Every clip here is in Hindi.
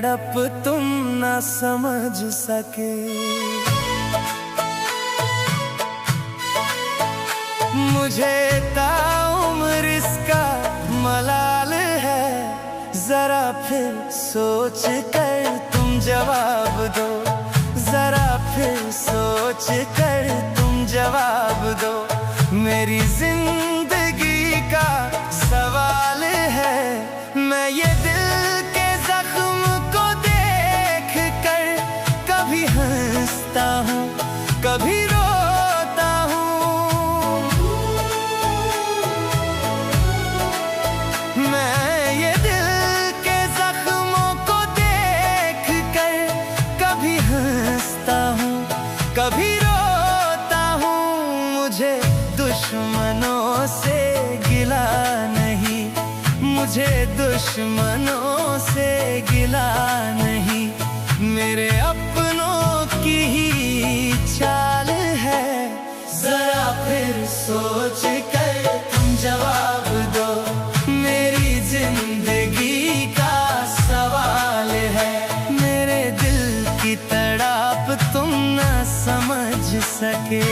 तड़प तुम न समझ सके। मुझे ताउम्र इसका मलाल है, जरा फिर सोच कर तुम जवाब दो, जरा फिर सोच कर तुम जवाब दो। मेरी जिंदगी का सवाल है, मैं ये दिल के जख्म को देख कर कभी हंसता हूँ कभी रोता हूँ। मैं ये दिल के जख्मों को देख कर कभी हंसता हूँ कभी रोता हूँ। मुझे दुश्मनों से गिला नहीं, मुझे दुश्मनों से गिला नहीं, मेरे अपनों की ही चाल है। जरा फिर सोच कर तुम जवाब दो, मेरी जिंदगी का सवाल है। मेरे दिल की तड़प तुम न समझ सके।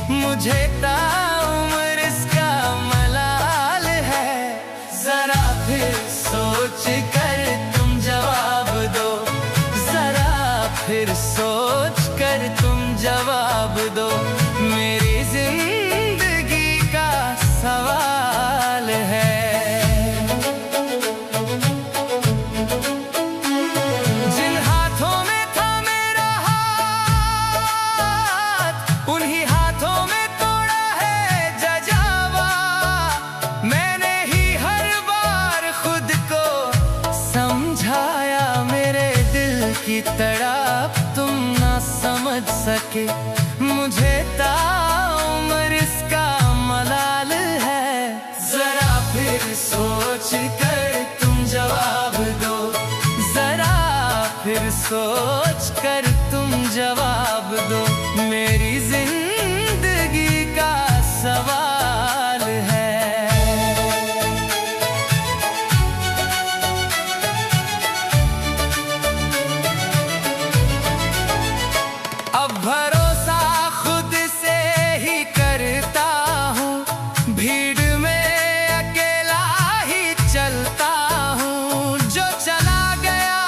मुझे ताउम्र इसका मलाल है, जरा फिर सोच कर तुम जवाब दो, जरा फिर सोच कर तुम जवाब दो। मेरी जिंदगी का सवाल है। जिन हाथों में था मेरा हाथ, उन्हीं हाथों में की तड़प तुम ना समझ सके। मुझे ताउम्र इसका मलाल है, जरा फिर सोच कर तुम जवाब दो, जरा फिर सोच कर तुम जवाब दो। मेरी जिंदगी का सवाल है। अब भरोसा खुद से ही करता हूँ, भीड़ में अकेला ही चलता हूँ। जो चला गया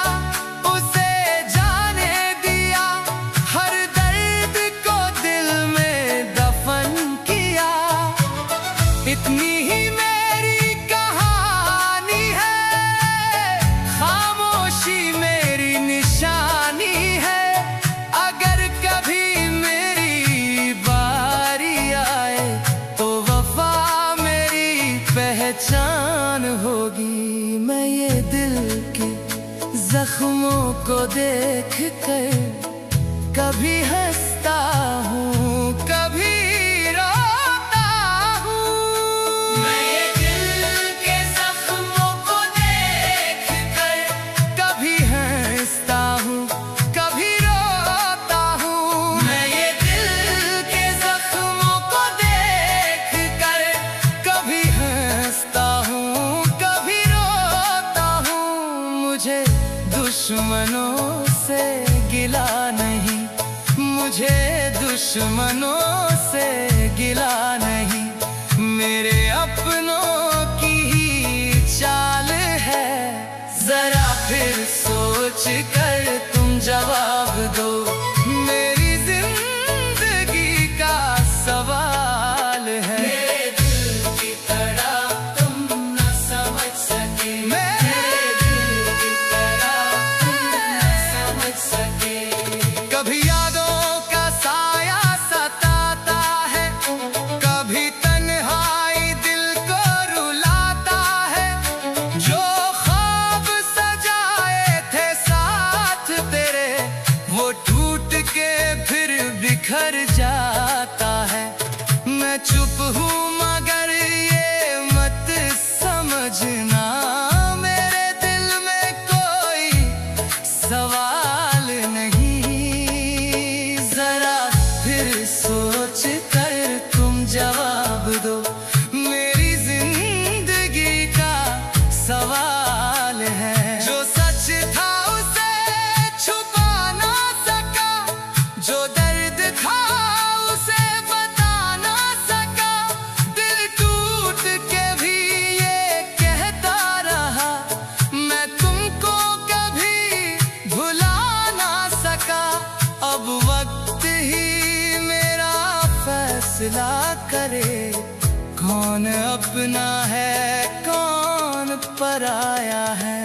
उसे जाने दिया, हर दर्द को दिल में दफन किया। इतनी ही मेरी कहानी है, खामोशी मेरी निशानी है। अगर कभी मेरी बारी आए तो वफा मेरी पहचान होगी। मैं ये दिल के जख्मों को देख कर कभी हंसता हूँ कभी रोता हूँ। मैं ये दिल के जख्मों को देख कर कभी हंसता हूँ कभी रोता हूँ। मैं ये दिल के जख्मों को देख कर कभी हंसता हूँ कभी रोता हूँ। मुझे दुश्मनों से गिला नहीं, मुझे दुश्मनों से गिला नहीं, मेरे अपनों की ही चाल है। जरा फिर सोच कर तुम जवाब दो, मेरी जिंदगी का सवाल है। मेरे दिल की तड़प तुम न समझ सके, मेरे दिल की तड़प तुम न समझ सके। कभी यादों का साया सताता है, कभी तन्हाई दिल को रुलाता है। जो ख्वाब सजाए थे साथ फासला करे, कौन अपना है कौन पराया है।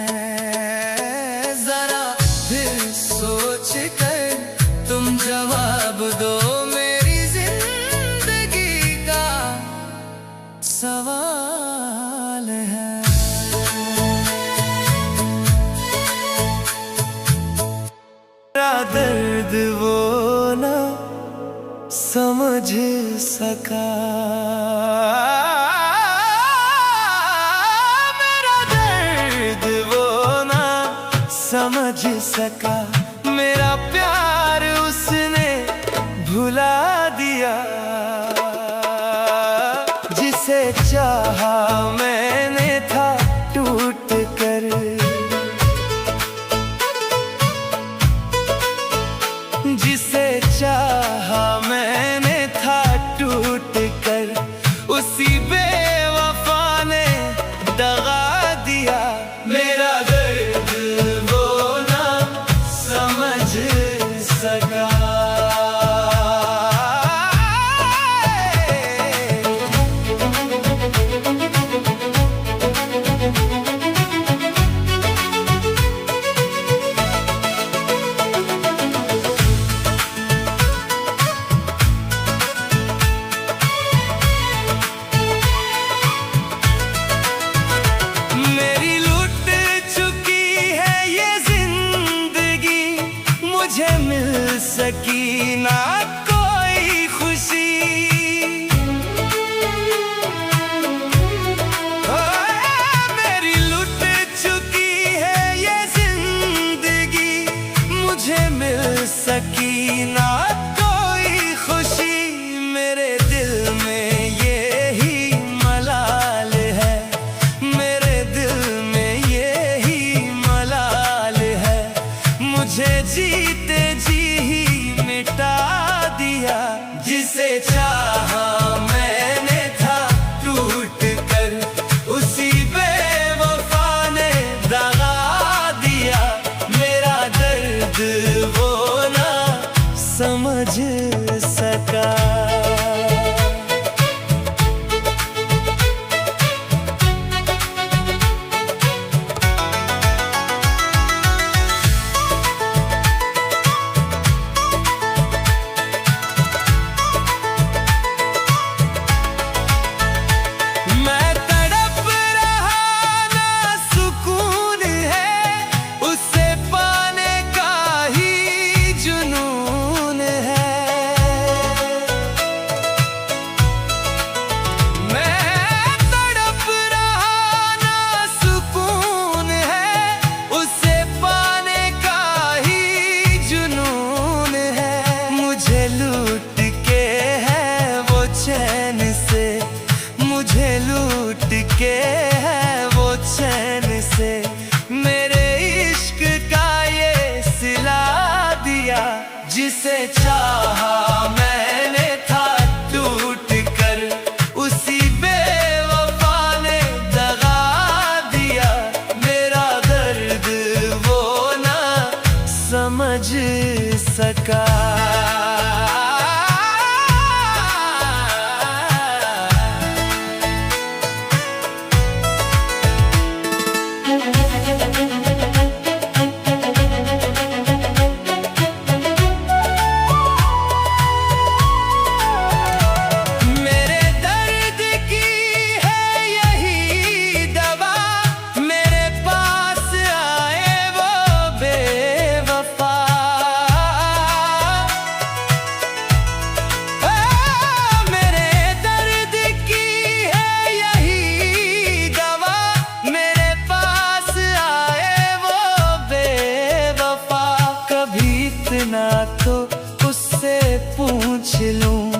जरा फिर सोच कर तुम जवाब दो, मेरी जिंदगी का सवाल है। मेरा दर्द वो ना समझ सका, मेरा दर्द वो ना समझ सका, मेरा प्यार उसने भुला दिया। जिसे चाहा मैंने था टूट कर, जिसे चाहा मैंने था टूट कर, उसी बेवफा ने दगा दिया। मेरा दर्द वो ना समझ सका। सकी ना कोई खुशी, मेरी लुट चुकी है ये जिंदगी, मुझे मिल सकी ना कोई खुशी। मेरे दिल में ये ही मलाल है, मेरे दिल में ये ही मलाल है, मुझे जीते जी मिटा दिया। जिसे चाहा मैंने था टूट कर, उसी बेवफा ने दगा दिया। मेरा दर्द वो ना समझ सका। मुझे लूट के है वो चैन से, मेरे इश्क का ये सिला दिया। जिसे चाहा मैंने था टूट कर, उसी बेवफा ने दगा दिया। मेरा दर्द वो ना समझ सका। इतना तो उससे पूछ लूं,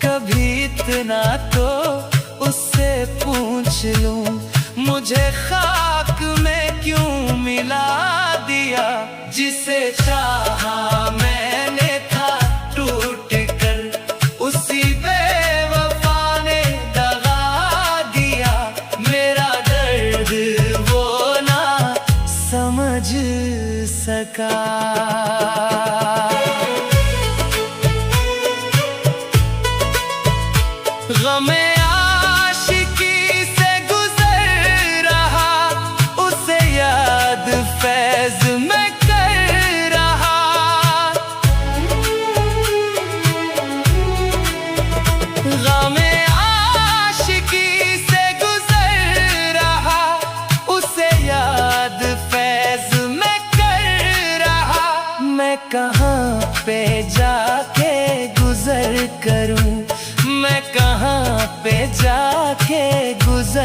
कभी इतना तो उससे पूछ लूं, मुझे खाक में क्यों मिला दिया। जिसे चाहा मैंने था टूट कर, उसी बेवफा ने दगा दिया। मेरा दर्द वो ना समझ सका।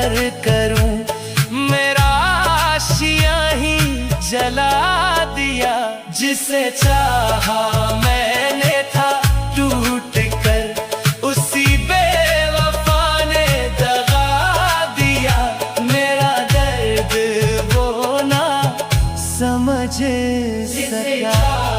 सफर करूं, मेरा आशिया ही जला दिया। जिसे चाहा मैंने था टूट कर, उसी बेवफा ने दगा दिया। मेरा दर्द वो ना समझ सका।